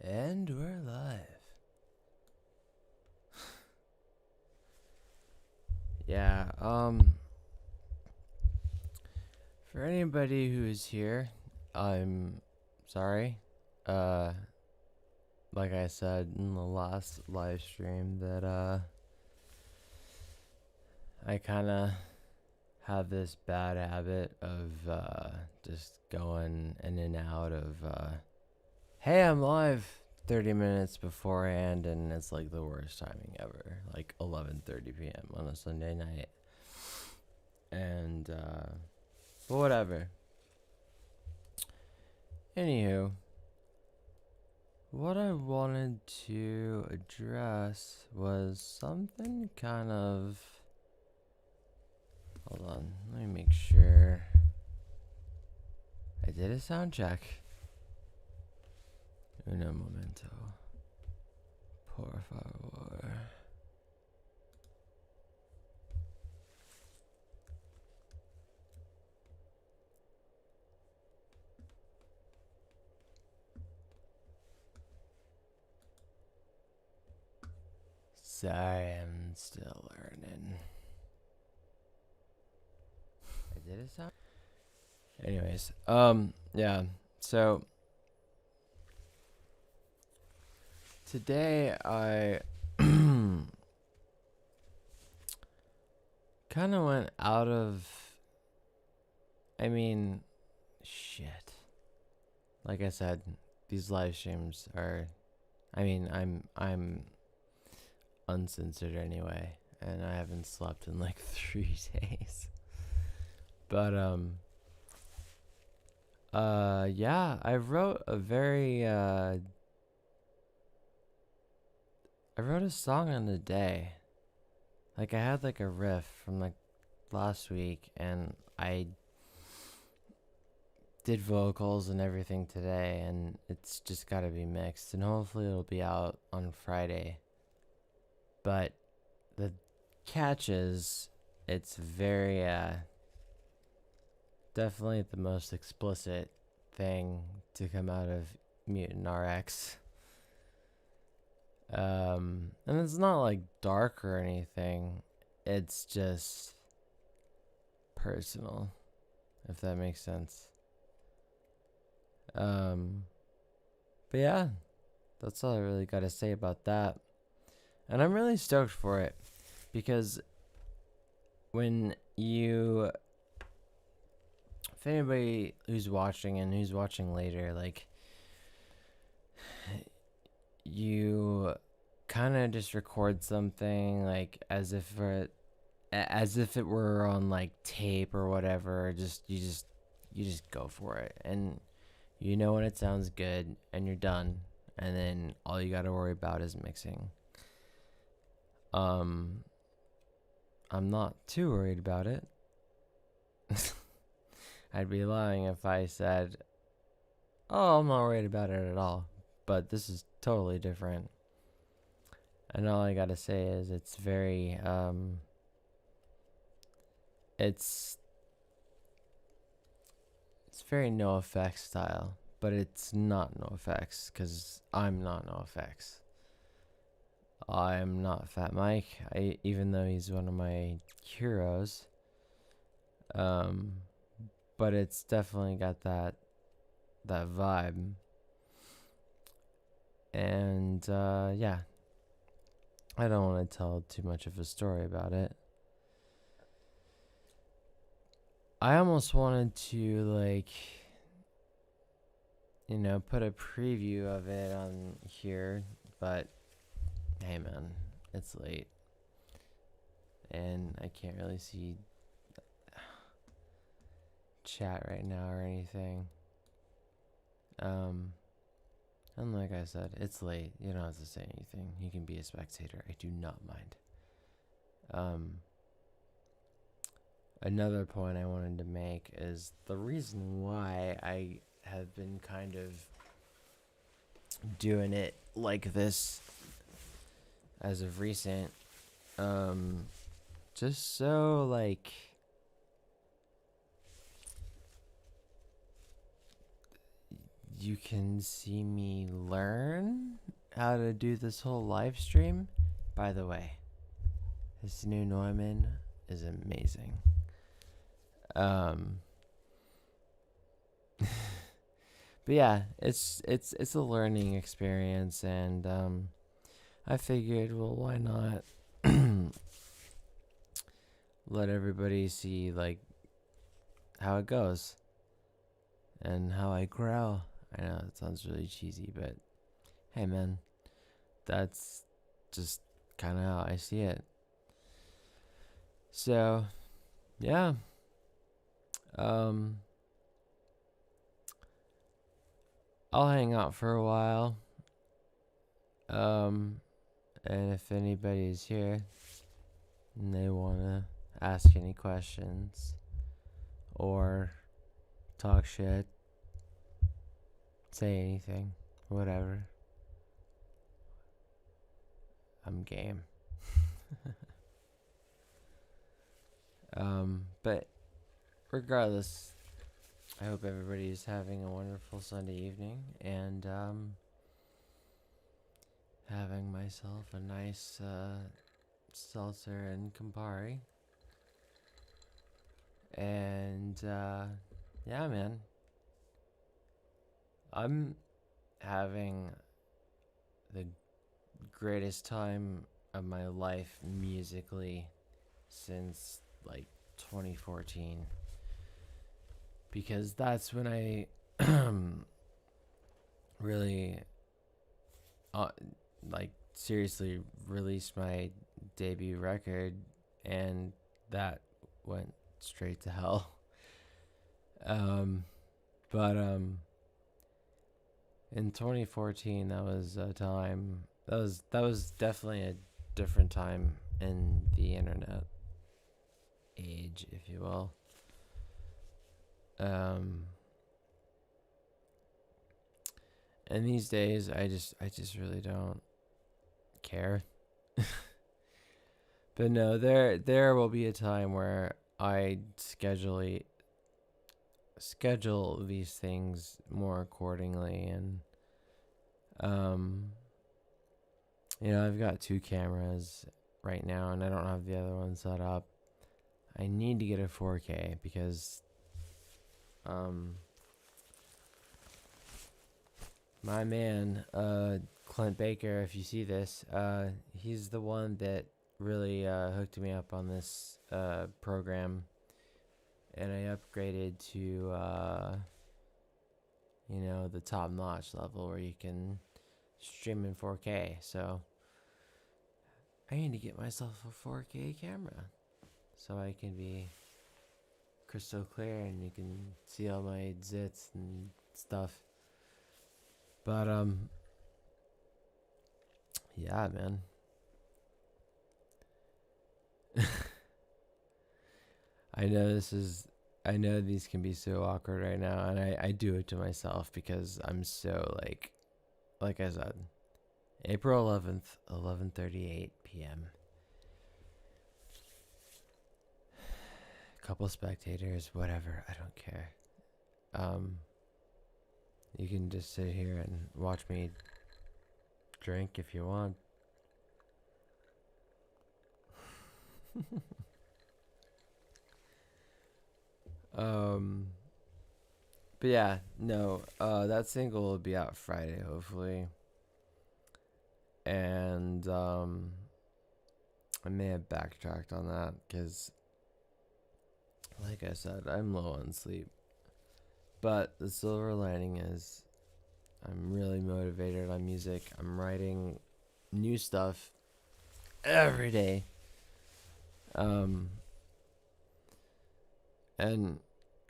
And we're live. Yeah, for anybody who is here, I'm sorry. Uh, like I said in the last live stream that, I kinda have this bad habit of, just going in and out of, hey, I'm live 30 minutes beforehand, and it's like the worst timing ever, like 11:30 p.m. on a Sunday night. And, but whatever. Anywho, what I wanted to address was something kind of. Hold on, let me make sure. I did a sound check. Uno momento. Por favor. Sorry, I'm still learning. I did a sound. Anyways, yeah. So today I kind of went out of. I mean, shit. Like I said, these live streams are. I mean, I'm uncensored anyway, and I haven't slept in like 3 days. But yeah, I wrote a song on the day. Like I had like a riff from like last week, and I did vocals and everything today, and it's just got to be mixed, and hopefully it'll be out on Friday. But the catch is it's very definitely the most explicit thing to come out of Mutant RX. And it's not like dark or anything. It's just personal, if that makes sense. But yeah, that's all I really got to say about that. And I'm really stoked for it because when you, if anybody who's watching and who's watching later, like, you kind of just record something like as if it were on like tape or whatever. You just go for it, and you know when it sounds good, and you're done, and then all you got to worry about is mixing. I'm not too worried about it. I'd be lying if I said, oh, I'm not worried about it at all. But this is totally different. And all I gotta say is it's very, it's very NoFX style. But it's not NoFX, because I'm not NoFX. I'm not Fat Mike, even though he's one of my heroes. But it's definitely got that vibe. And yeah, I don't want to tell too much of a story about it. I almost wanted to like, put a preview of it on here, but hey man, it's late. And I can't really see chat right now or anything. And like I said, it's late. You don't have to say anything. You can be a spectator. I do not mind. Another point I wanted to make is the reason why I have been kind of doing it like this as of recent. Just so like you can see me learn how to do this whole live stream. By the way, this new Neumann is amazing. But yeah, it's a learning experience, and I figured, well, why not let everybody see like how it goes and how I grow. I know it sounds really cheesy, but hey, man, that's just kind of how I see it. So, yeah. I'll hang out for a while. And if anybody's here and they want to ask any questions or talk shit, say anything, whatever, I'm game. But regardless, I hope everybody's having a wonderful Sunday evening, and having myself a nice seltzer and Campari. And yeah, man, I'm having the greatest time of my life musically since like 2014, because that's when I really like seriously released my debut record, and that went straight to hell. But in 2014, that was a time that was definitely a different time in the internet age, if you will. And these days, I just really don't care. But no, there will be a time where I schedule these things more accordingly, and I've got 2 cameras right now, and I don't have the other one set up. I need to get a 4K because my man Clint Baker, if you see this, he's the one that really hooked me up on this program, and I upgraded to the top notch level where you can stream in 4K. So I need to get myself a 4K camera so I can be crystal clear and you can see all my zits and stuff. But yeah, man. I know these can be so awkward right now, and I do it to myself because I'm so like I said, April 11th, 11:38 p.m. Couple spectators, whatever, I don't care. You can just sit here and watch me drink if you want. But yeah, no, that single will be out Friday, hopefully. And I may have backtracked on that because, like I said, I'm low on sleep. But the silver lining is I'm really motivated on music. I'm writing new stuff every day. And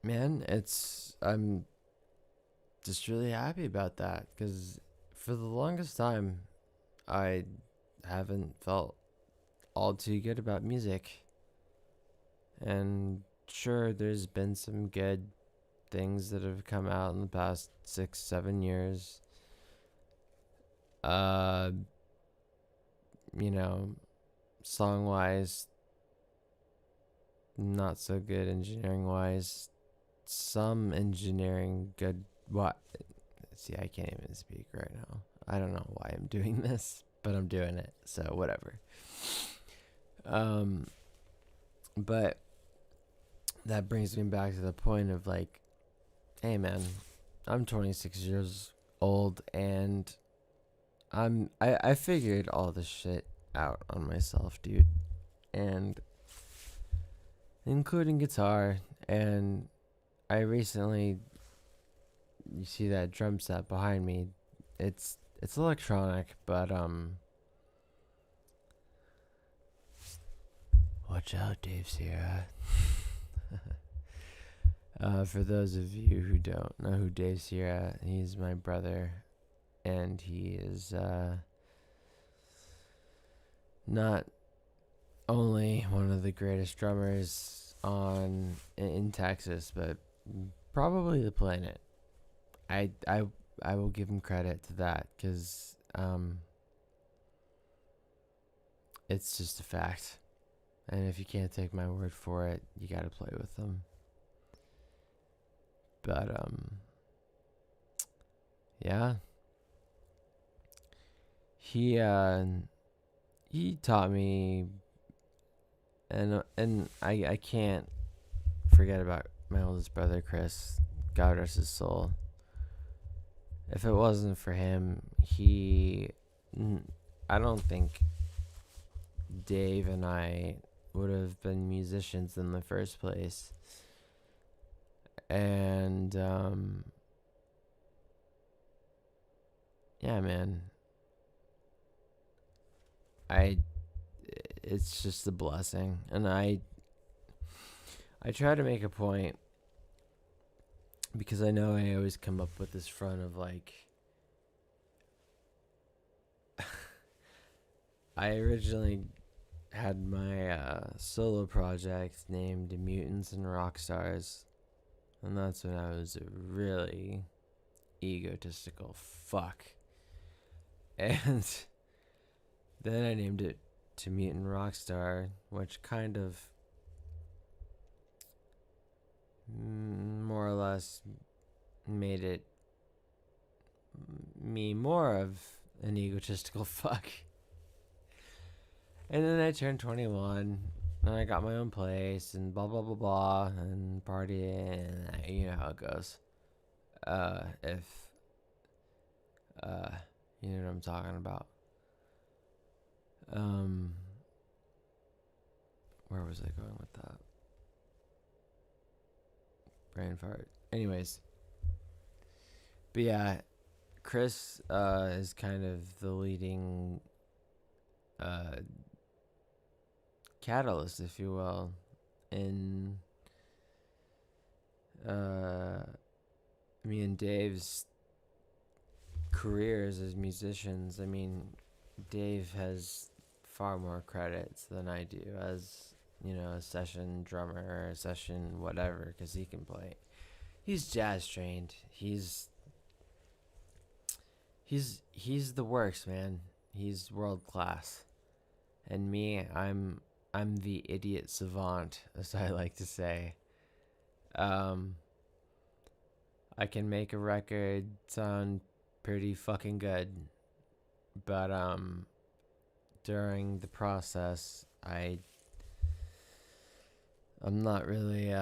man, I'm just really happy about that because for the longest time, I haven't felt all too good about music. And sure, there's been some good things that have come out in the past 6-7 years. Song wise, not so good. Engineering wise, some engineering good. What? See, I can't even speak right now. I don't know why I'm doing this, but I'm doing it. So whatever. But that brings me back to the point of like, hey man, I'm 26 years old and I figured all this shit out on myself, dude. And including guitar, and I recently, you see that drum set behind me, it's electronic, but watch out, Dave Sierra. For those of you who don't know who Dave Sierra, he's my brother, and he is not only one of the greatest drummers in Texas, but probably the planet. I will give him credit to that, because it's just a fact. And if you can't take my word for it, you gotta play with them. But yeah, he taught me, and I can't forget about my oldest brother Chris. God rest his soul. If it wasn't for him, I don't think Dave and I would have been musicians in the first place. And yeah, man, it's just a blessing. And I try to make a point, because I know I always come up with this front of like, I originally had my solo project named Mutants and Rockstars, and that's when I was a really egotistical fuck. And then I named it to Mutant Rockstar, which kind of more or less made it me more of an egotistical fuck. And then I turned 21, and I got my own place, and blah blah blah blah, and partying, and you know how it goes. If you know what I'm talking about. Where was I going with that? Brain fart. Anyways, but yeah, Chris is kind of the leading catalyst, if you will, in me and Dave's careers as musicians. I mean, Dave has far more credits than I do as, you know, a session drummer or a session whatever, because he can play. He's jazz trained. He's the works, man. He's world class. And me, I'm the idiot savant, as I like to say. I can make a record sound pretty fucking good, but during the process, I'm not really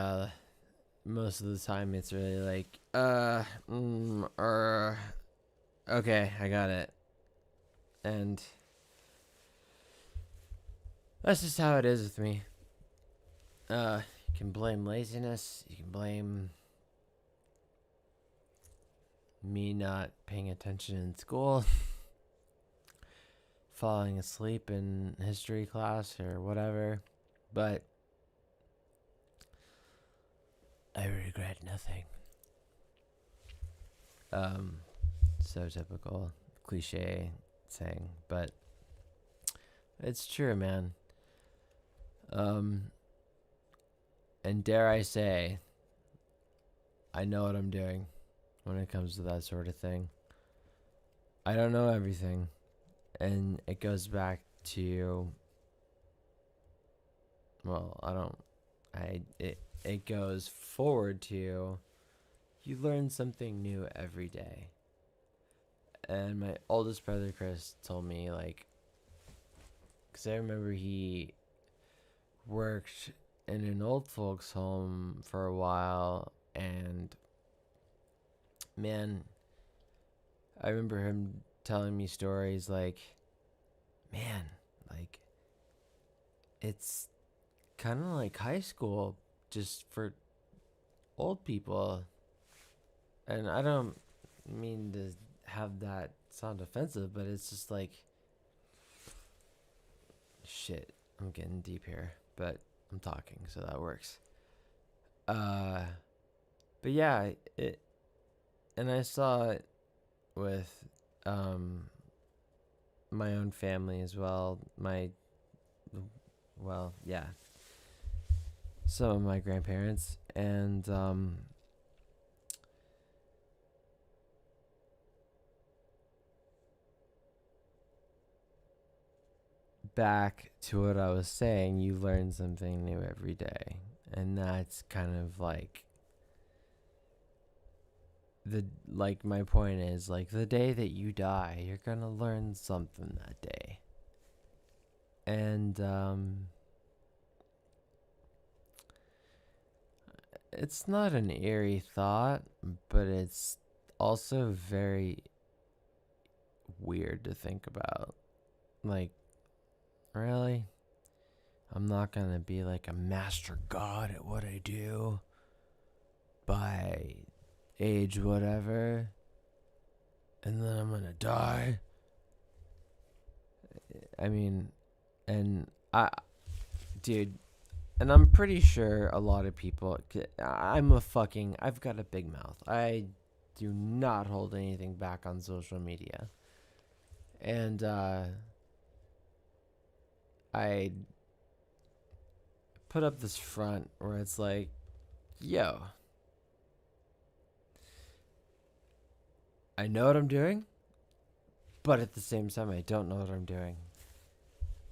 most of the time it's really like okay, I got it. And that's just how it is with me. You can blame laziness, you can blame me not paying attention in school, falling asleep in history class or whatever, but I regret nothing. So typical cliche saying, but it's true, man. And dare I say, I know what I'm doing when it comes to that sort of thing. I don't know everything, and it goes back to, well, it goes forward to, you learn something new every day. And my oldest brother Chris told me, like, because I remember he worked in an old folks home for a while, and man, I remember him telling me stories like, man, like, it's kind of like high school just for old people. And I don't mean to have that sound offensive, but it's just like, shit, I'm getting deep here, but I'm talking, so that works. Uh, but yeah, and I saw it with um my own family as well. Well, yeah, some of my grandparents, and back to what I was saying, you learn something new every day. And that's kind of like my point is, like, the day that you die, you're going to learn something that day. And it's not an eerie thought, but it's also very weird to think about. Like, really? I'm not gonna be like a master god at what I do by age whatever, and then I'm gonna die. I mean, and dude, and I'm pretty sure a lot of people, I've got a big mouth. I do not hold anything back on social media. And, I put up this front where it's like, yo, I know what I'm doing, but at the same time, I don't know what I'm doing.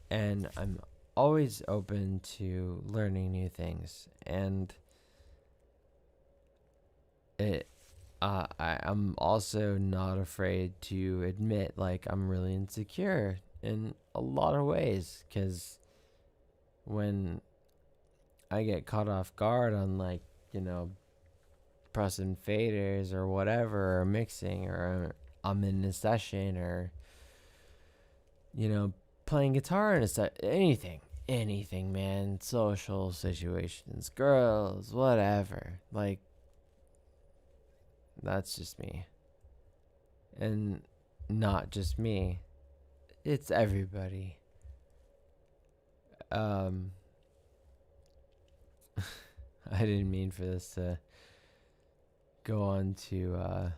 And I'm always open to learning new things. And I'm also not afraid to admit, like, I'm really insecure in a lot of ways. Because when I get caught off guard on, like, pressing faders or whatever, or mixing, or I'm in a session, or playing guitar in a set, anything, man, social situations, girls, whatever, like, that's just me. And not just me, it's everybody. I didn't mean for this to go on to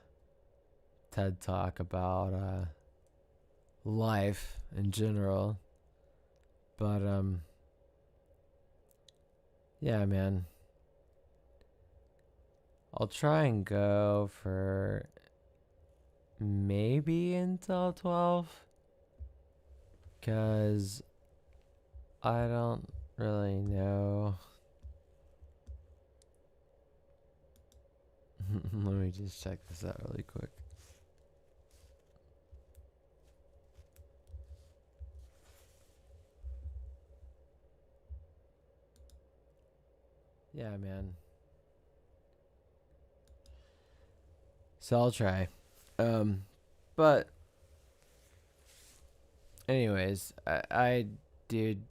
TED Talk about life in general. But yeah, man. I'll try and go for maybe until 12, cuz I don't really know. Let me just check this out really quick. Yeah, man. So I'll try. But anyways, dude,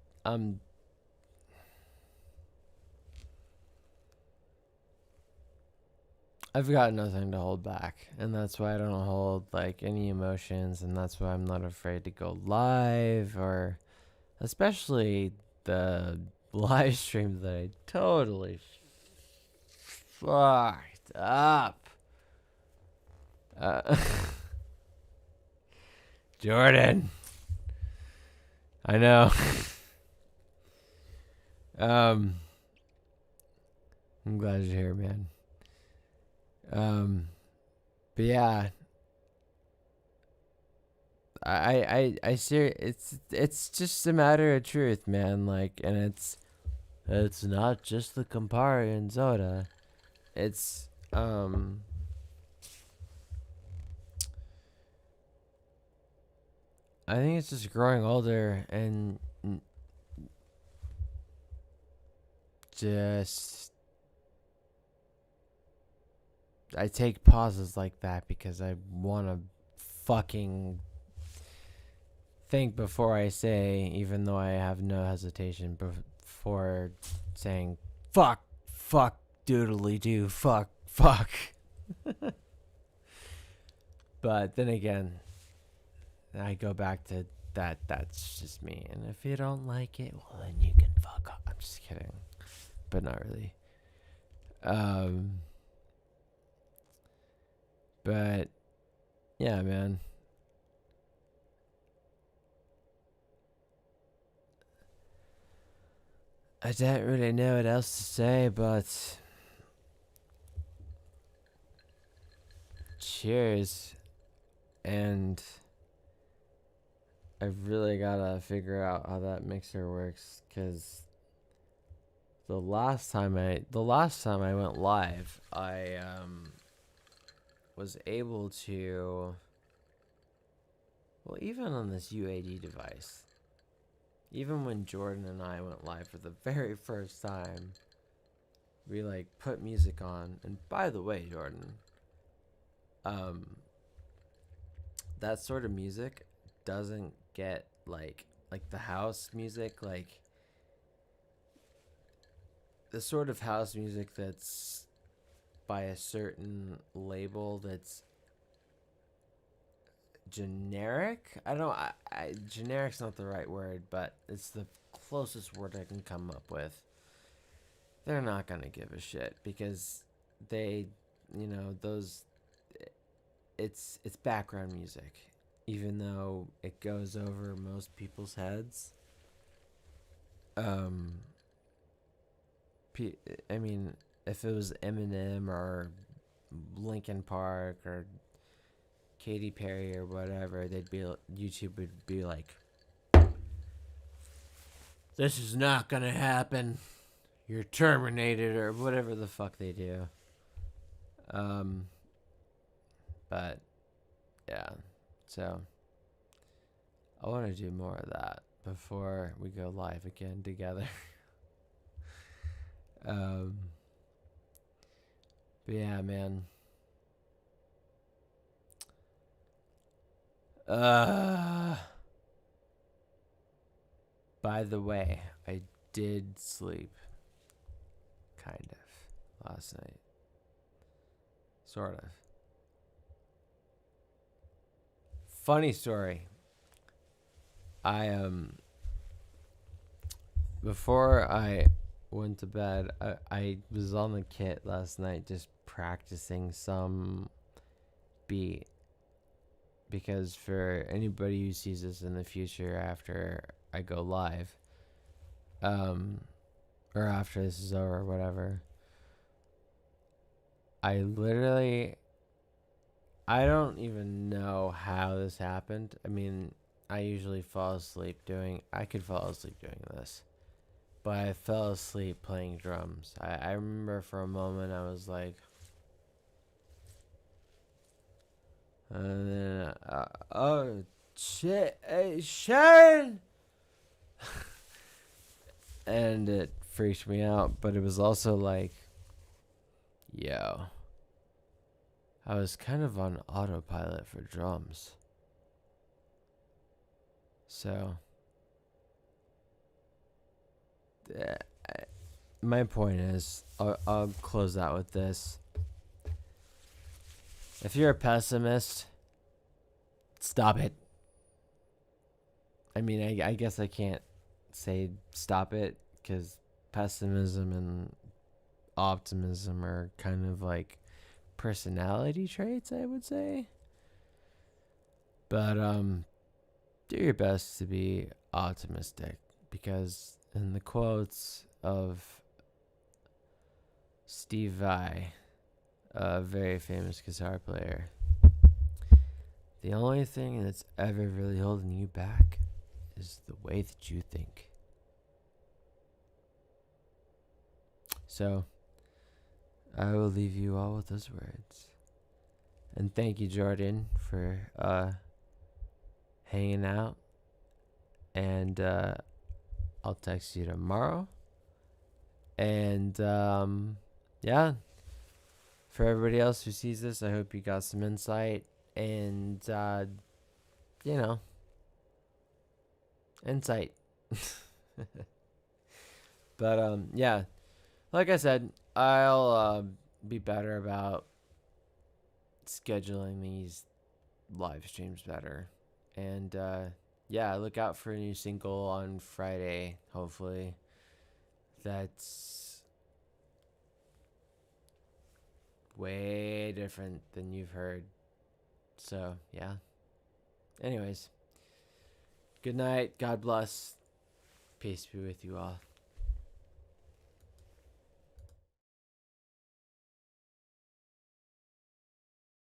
I've got nothing to hold back, and that's why I don't hold like any emotions, and that's why I'm not afraid to go live, or especially the live stream that I totally fucked up. Jordan, I know. I'm glad you're here, man. But yeah, I see. It's just a matter of truth, man. Like, and it's not just the Campari and Zoda. It's I think it's just growing older and just I take pauses like that because I want to fucking think before I say, even though I have no hesitation before saying fuck, fuck, doodly doo, fuck, fuck. But then again, I go back to that's just me. And if you don't like it, well, then you can fuck off. I'm just kidding. But not really. But yeah, man. I don't really know what else to say, but cheers. And I've really gotta figure out how that mixer works, because the last time I went live, I was able to, well, even on this UAD device, even when Jordan and I went live for the very first time, we like put music on. And by the way, Jordan, that sort of music doesn't get like the house music, like the sort of house music that's by a certain label that's generic. I don't know, generic's not the right word, but it's the closest word I can come up with. They're not gonna give a shit because they, those, it's background music, even though it goes over most people's heads. I mean, if it was Eminem or Linkin Park or Katy Perry or whatever, YouTube would be like, "This is not gonna happen. You're terminated," or whatever the fuck they do. But yeah, so I want to do more of that before we go live again together. But yeah, man. By the way, I did sleep, kind of, last night. Sort of. Funny story. Before I went to bed, I was on the kit last night just practicing some beat, because for anybody who sees this in the future after I go live, or after this is over or whatever, I don't even know how this happened. I mean, I usually I could fall asleep doing this, but I fell asleep playing drums. I remember for a moment I was like, and then, oh shit, hey Sharon! And it freaked me out, but it was also like, yo, I was kind of on autopilot for drums. So, my point is, I'll close out with this. If you're a pessimist, stop it. I mean, I guess I can't say stop it, because pessimism and optimism are kind of like personality traits, I would say. But do your best to be optimistic, because in the quotes of Steve Vai, a very famous guitar player, the only thing that's ever really holding you back is the way that you think. So, I will leave you all with those words. And thank you, Jordan, for hanging out And I'll text you tomorrow. And yeah, for everybody else who sees this, I hope you got some insight and you know, insight. But yeah, like I said, I'll be better about scheduling these live streams better. And yeah, look out for a new single on Friday, hopefully. That's way different than you've heard. So, yeah. Anyways, good night. God bless. Peace be with you all.